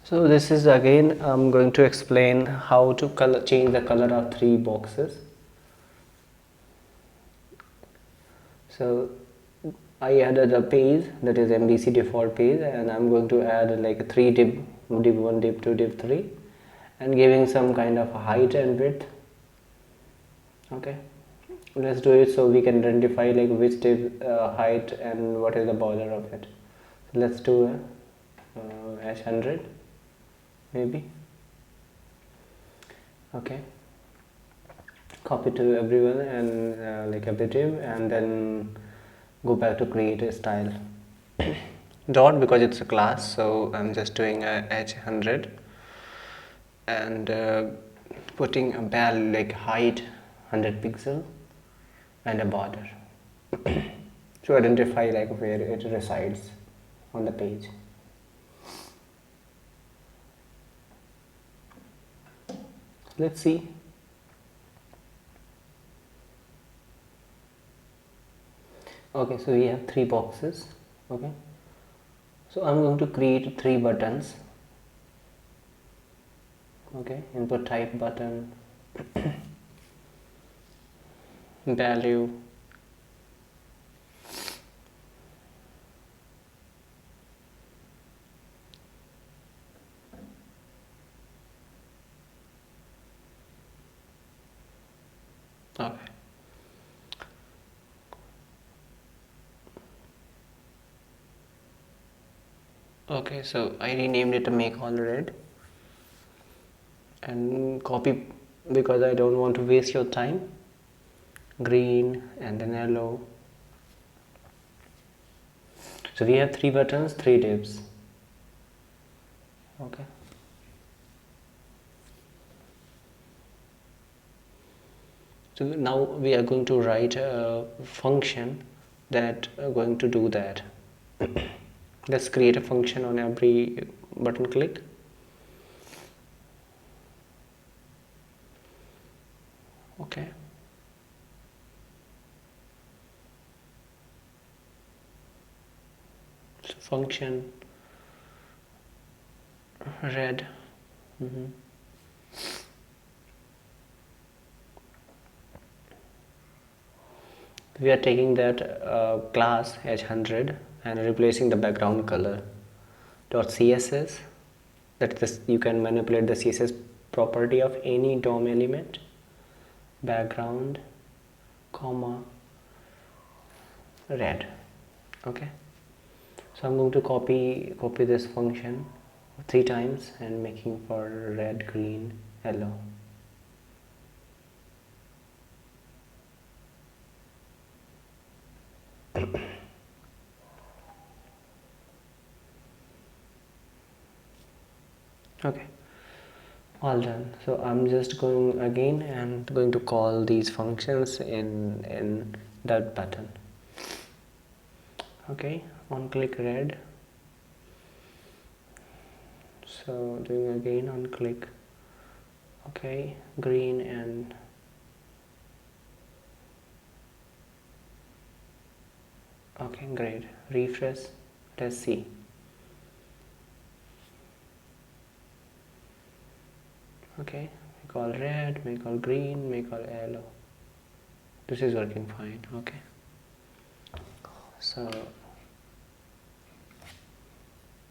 So this is again I'm going to explain how to change the color of three boxes. So I added a page, that is MVC default page, and I'm going to add like three div 1, div 2, div 3, and giving some kind of height and width. Okay, let's do it so we can identify like which div height and what is the border of it. So let's do hash 100 maybe. Okay, copy to everyone and like every div, and then go back to create a style. Dot, because it's a class, so I'm just doing a h100 and putting a value like height 100 pixel and a border to identify like where it resides on the page. Let's see. Okay, so we have three boxes. Okay, so I'm going to create three buttons. Okay, input type button, value, okay. Okay, so I renamed it to make all red and copy, because I don't want to waste your time, green and then yellow. So we have three buttons, three divs. Okay, so now we are going to write a function that are going to do that. Let's create a function on every button click. Okay, so function red. We are taking that class h100 and replacing the background color .css. That is, you can manipulate the css property of any DOM element, background, comma, red. Okay, so I'm going to copy this function 3 times and making for red, green, yellow. Okay, all done. So I'm just going again and going to call these functions in that button. Okay, on click red, so doing again on click. Okay, green and okay, great. Refresh, let's see. Okay, make all red, make all green, make all yellow. This is working fine. Okay, so